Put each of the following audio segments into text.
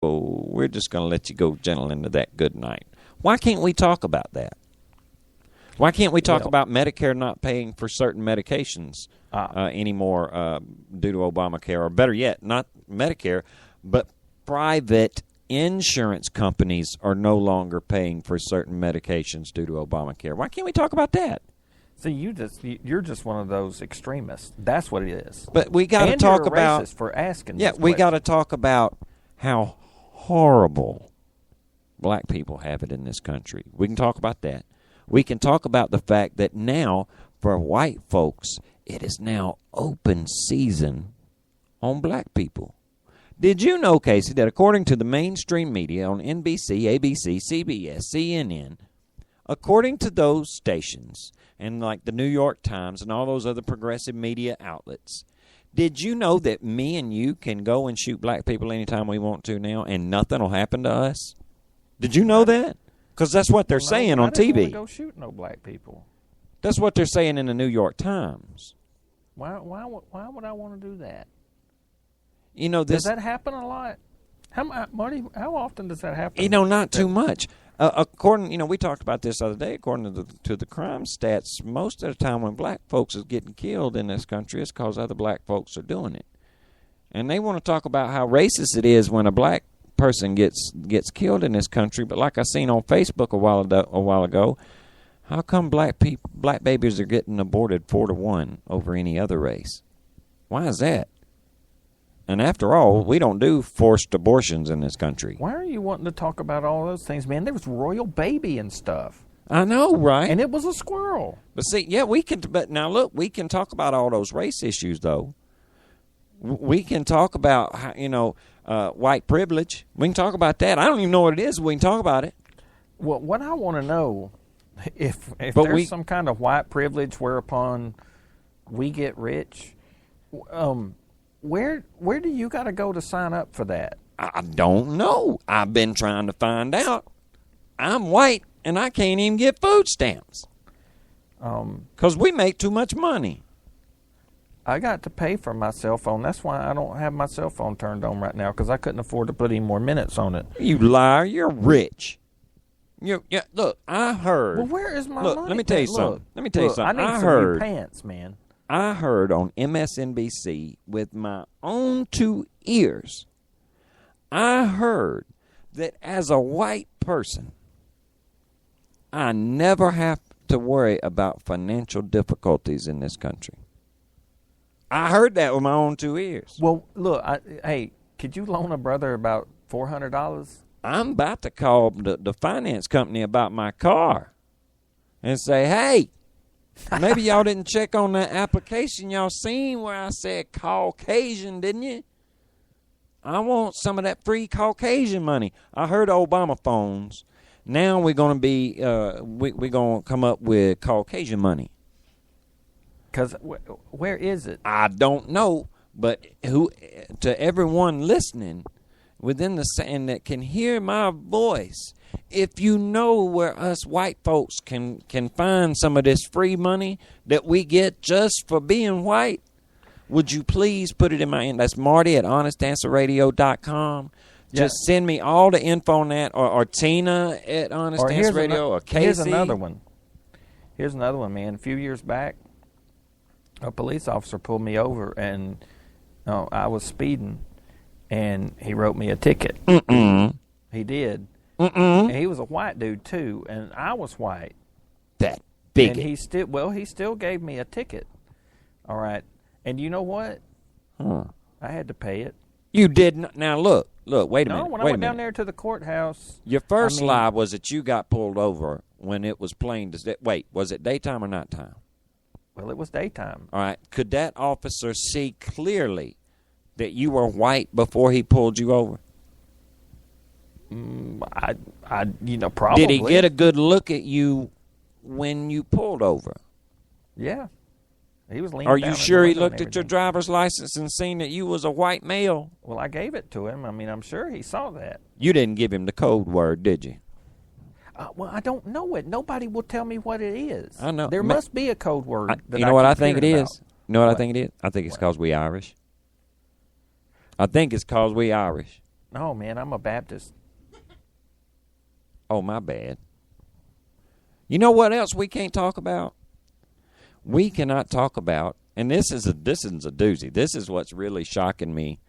we're just going to let you go gentle into that good night. Why can't we talk about that? Why can't we talk about Medicare not paying for certain medications anymore due to Obamacare? Or better yet, not Medicare, but private insurance companies are no longer paying for certain medications due to Obamacare. Why can't we talk about that? See, you're just one of those extremists. That's what it is. But we got to talk about racist for asking. Yeah, we got to talk about how horrible black people have it in this country. We can talk about that. We can talk about the fact that now, for white folks, it is now open season on black people. Did you know, Casey, that according to the mainstream media on NBC, ABC, CBS, CNN, according to those stations, and like the New York Times and all those other progressive media outlets, did you know that me and you can go and shoot black people anytime we want to now and nothing will happen to us? Did you know that? Because that's what they're saying on TV. I didn't want to go shoot no black people. That's what they're saying in the New York Times. Why would I want to do that? You know, does that happen a lot? Marty, how often does that happen? You know, not too much. According, we talked about this the other day. According to the crime stats, most of the time when black folks is getting killed in this country, it's because other black folks are doing it. And they want to talk about how racist it is when a black person gets killed in this country. But like I seen on Facebook a while ago, how come black babies are getting aborted 4-1 over any other race? Why is that? And after all, we don't do forced abortions in this country. Why are you wanting to talk about all those things, man? There was royal baby and stuff. I know, right? And it was a squirrel. But see, yeah, we can. But now look, we can talk about all those race issues, though. We can talk about, white privilege. We can talk about that. I don't even know what it is. We can talk about it. Well, what I want to know, if there's some kind of white privilege whereupon we get rich, where do you got to go to sign up for that? I don't know. I've been trying to find out. I'm white, and I can't even get food stamps. Because we make too much money. I got to pay for my cell phone. That's why I don't have my cell phone turned on right now, because I couldn't afford to put any more minutes on it. You liar. You're rich. Look, I heard. Well, where is my money? Let me tell you something. I need some new pants, man. I heard on MSNBC with my own 2 ears, I heard that as a white person, I never have to worry about financial difficulties in this country. I heard that with my own 2 ears. Well, look, hey, could you loan a brother about $400? I'm about to call the finance company about my car and say, hey, maybe y'all didn't check on that application y'all seen where I said Caucasian, didn't you? I want some of that free Caucasian money. I heard Obama phones. Now we're going to be, we're going to come up with Caucasian money. Because where is it? I don't know, but to everyone listening within the and that can hear my voice, if you know where us white folks can find some of this free money that we get just for being white, would you please put it in my That's Marty at honestanswerradio.com. Just send me all the info on that, or Tina at Honest Answer Radio, or Casey. Here's another one, man. A few years back, a police officer pulled me over, and I was speeding, and he wrote me a ticket. He did. And he was a white dude too, and I was white. That bigot. And he still gave me a ticket. All right. And you know what? I had to pay it. You didn't. Now look, wait a minute. No, when I went down there to the courthouse. Your first lie was that you got pulled over when it was plain to wait, was it daytime or nighttime? Well, it was daytime. All right. Could that officer see clearly that you were white before he pulled you over? Probably. Did he get a good look at you when you pulled over? Yeah. He was leaning Are down you sure he looked at at your driver's license and seen that you was a white male? Well, I gave it to him. I mean, I'm sure he saw that. You didn't give him the code word, did you? Well, I don't know it. Nobody will tell me what it is. I know. There must be a code word. You know what I think it is? You know what I think it is? I think it's because we Irish. I think it's because we Irish. No, man, I'm a Baptist. Oh, my bad. You know what else we can't talk about? We cannot talk about, and this is a doozy. This is what's really shocking me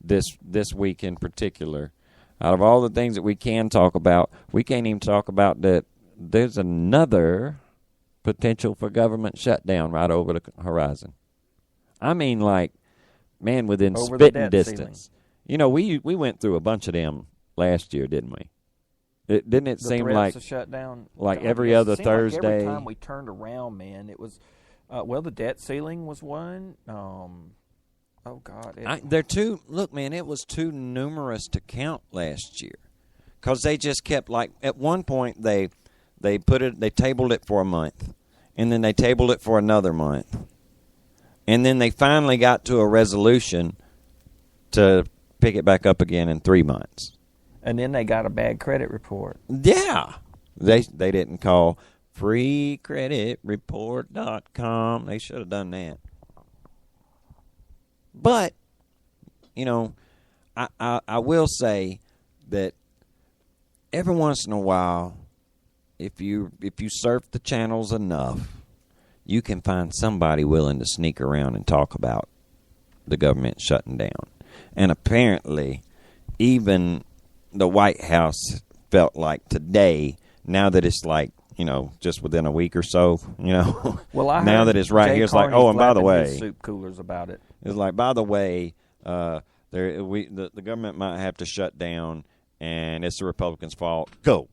this week in particular. Out of all the things that we can talk about, we can't even talk about that there's another potential for government shutdown right over the horizon. I mean, like, man, within Over spitting the debt distance. ceiling. You know, we went through a bunch of them last year, didn't we? Didn't it The seem threats like to shut down, like God, every yes, other it seemed like Thursday? every time we turned around, man, it was well, the debt ceiling was one. Oh God, They're too. Look, man, it was too numerous to count last year, because they just kept, like, at one point they tabled it for a month, and then they tabled it for another month, and then they finally got to a resolution to pick it back up again in 3 months. and then they got a bad credit report. Yeah, they didn't call freecreditreport.com. They should have done that. But, you know, I will say that every once in a while, if you surf the channels enough, you can find somebody willing to sneak around and talk about the government shutting down. And apparently, even the White House felt like today, now that it's like, you know, just within a week or so, you know, Well, I now heard that it's right Jay here, it's like, Carney's oh, and by the flapping his way, soup coolers about it. it's like, by the way, the government might have to shut down, and it's the Republicans' fault. Go,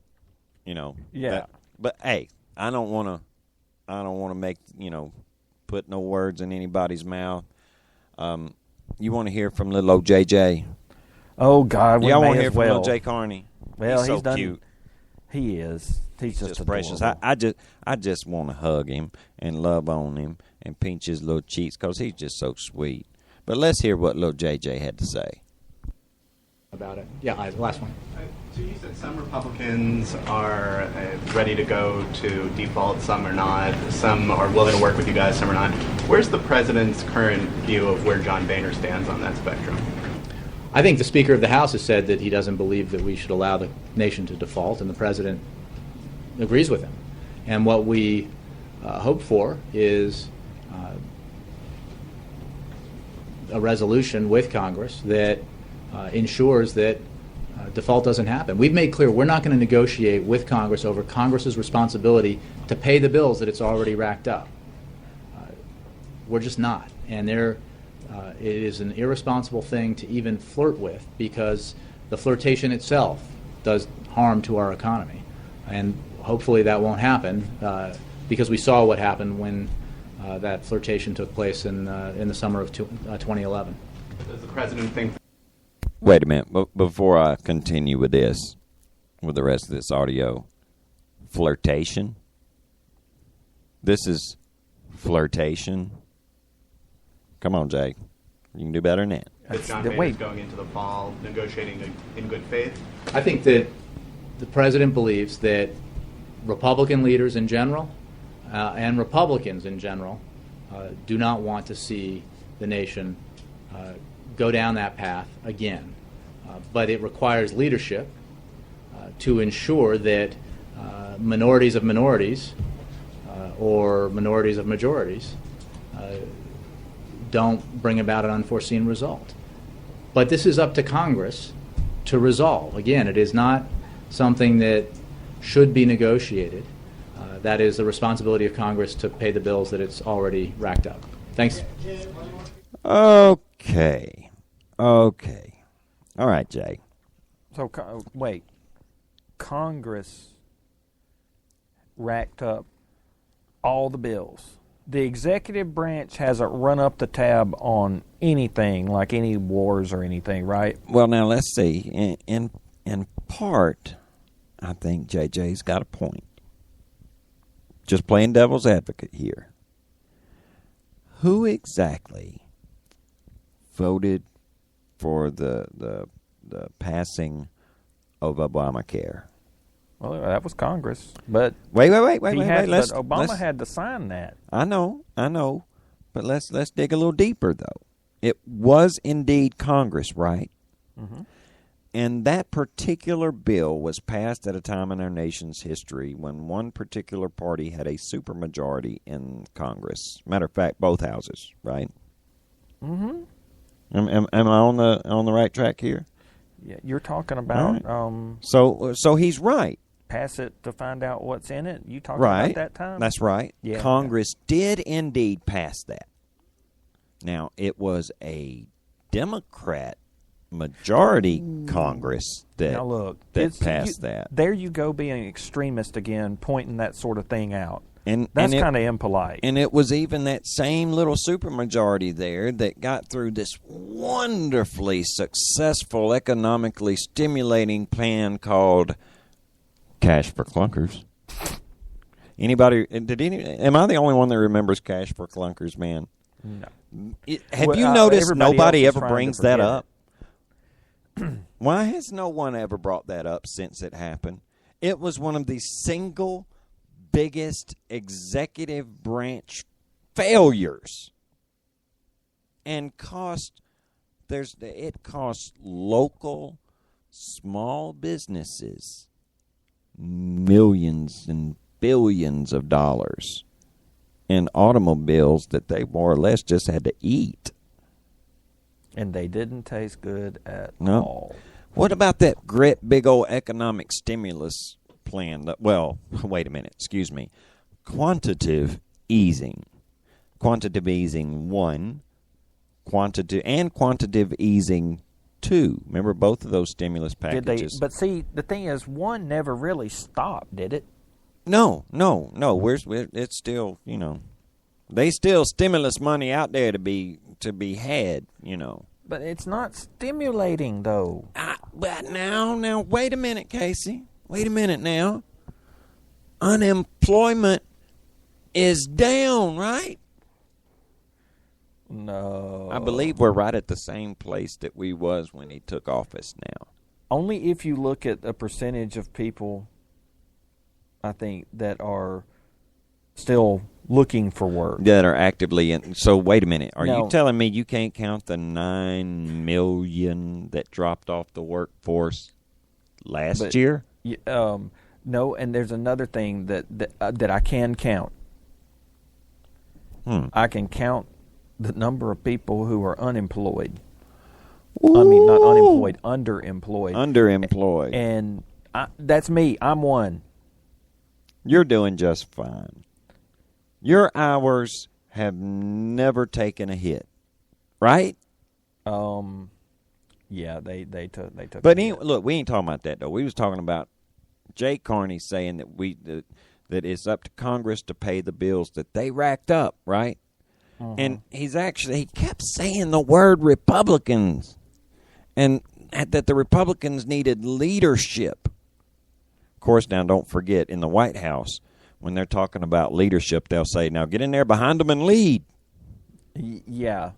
you know. Yeah. But hey, I don't want to make, you know, put no words in anybody's mouth. You want to hear from little old JJ? Oh God, we Y'all may want to hear as from well. little Jay Carney? Well, he's so done. cute. He is. He's just precious. adorable. I just want to hug him and love on him and pinch his little cheeks because he's just so sweet. But let's hear what little JJ had to say about it. Yeah, last one. So you said some Republicans are ready to go to default, some are not. Some are willing to work with you guys, some are not. Where's the president's current view of where John Boehner stands on that spectrum? I think the Speaker of the House has said that he doesn't believe that we should allow the nation to default, and the President agrees with him. And what we hope for is a resolution with Congress that ensures that default doesn't happen. We've made clear we're not going to negotiate with Congress over Congress's responsibility to pay the bills that it's already racked up. We're just not. And it is an irresponsible thing to even flirt with, because the flirtation itself does harm to our economy. And hopefully that won't happen, because we saw what happened when that flirtation took place in the summer of 2011. Does the president think... Wait a minute. Before I continue with the rest of this audio, flirtation? This is flirtation? Come on, Jay. You can do better than that. That John Boehner's going into the fall negotiating in good faith? I think that the President believes that Republican leaders in general and Republicans in general do not want to see the nation go down that path again. But it requires leadership to ensure that minorities of minorities or minorities of majorities don't bring about an unforeseen result. But this is up to Congress to resolve. Again, it is not something that should be negotiated. That is the responsibility of Congress to pay the bills that it's already racked up. Thanks. Okay. All right, Jay. So wait, Congress racked up all the bills. The executive branch hasn't run up the tab on anything, like any wars or anything, right? Well, now let's see. In part, I think JJ's got a point. Just playing devil's advocate here. Who exactly voted for the passing of Obamacare? Well, that was Congress, but Wait. Obama had to sign that. I know, but let's dig a little deeper though. It was indeed Congress, right? Mm-hmm. And that particular bill was passed at a time in our nation's history when one particular party had a supermajority in Congress. Matter of fact, both houses, right? Mm-hmm. Am I on the right track here? Yeah, you're talking about Right. So he's right. pass it to find out what's in it. You talking Right. about that time? That's right. Yeah. Congress did indeed pass that. Now, it was a Democrat majority Congress that Now look, passed that. There you go, being extremist again, pointing that sort of thing out. And That's and it- kind of impolite. And it was even that same little supermajority there that got through this wonderfully successful, economically stimulating plan called Cash for Clunkers. Am I the only one that remembers Cash for Clunkers, man? No. Have Well, you noticed everybody nobody else is ever trying to brings that forget up? Why has no one ever brought that up since it happened? It was one of the single biggest executive branch failures, and it cost local small businesses millions and billions of dollars in automobiles that they more or less just had to eat. And they didn't taste good at No. all. What about that great big old economic stimulus plan? Well, wait a minute. Excuse me. Quantitative easing. Quantitative easing 1. Quantitative easing 2. Remember both of those stimulus Did packages? they? But see, the thing is, one never really stopped, did it? No. It's still, they still stimulus money out there to be had, But it's not stimulating, though. But now, wait a minute, Casey. Wait a minute now. Unemployment is down, right? No. I believe we're right at the same place that we was when he took office now. Only if you look at a percentage of people, I think, that are still looking for work. That are actively in. So wait a minute. Are No. you telling me you can't count the 9 million that dropped off the workforce last year? No, and there's another thing that I can count. I can count the number of people who are unemployed. Ooh. I mean, not unemployed, underemployed. Underemployed. And that's me. I'm one. You're doing just fine. Your hours have never taken a hit, right? Yeah, they took. But a hit. look, we ain't talking about that though. We was talking about Jay Carney saying that it's up to Congress to pay the bills that they racked up, right? And he kept saying the word Republicans, and that the Republicans needed leadership. Of course, now don't forget, in the White House, when they're talking about leadership, they'll say, now get in there behind them and lead. Yeah.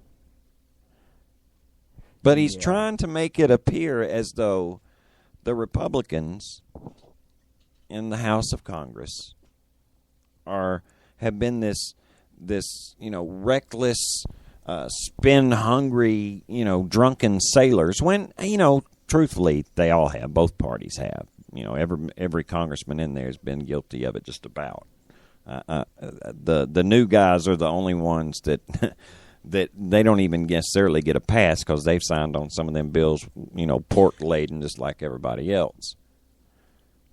But he's trying to make it appear as though the Republicans in the House of Congress have been this reckless, spin-hungry, drunken sailors. When truthfully, they all have. Both parties have. Every congressman in there has been guilty of it. Just about. The new guys are the only ones that that they don't even necessarily get a pass because they've signed on some of them bills, pork laden just like everybody else.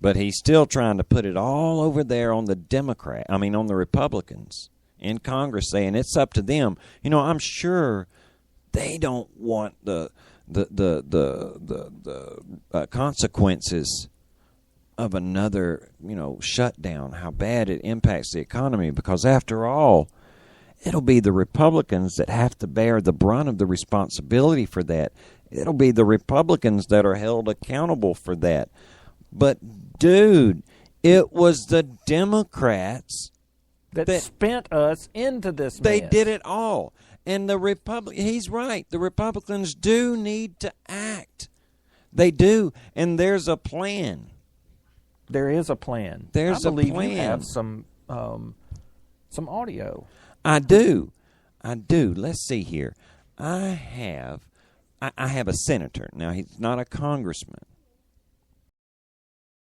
But he's still trying to put it all over there on on the Republicans in Congress, saying it's up to them. I'm sure they don't want the consequences of another, shutdown, how bad it impacts the economy, because after all, it'll be the Republicans that have to bear the brunt of the responsibility for that. It'll be the Republicans that are held accountable for that. But, dude, it was the Democrats that spent us into this They mess. did it all. And he's right. The Republicans do need to act. They do. And there's a plan. There is a plan. There's I a believe plan. You have some audio. I do. Let's see here. I have I have a senator. Now, he's not a congressman,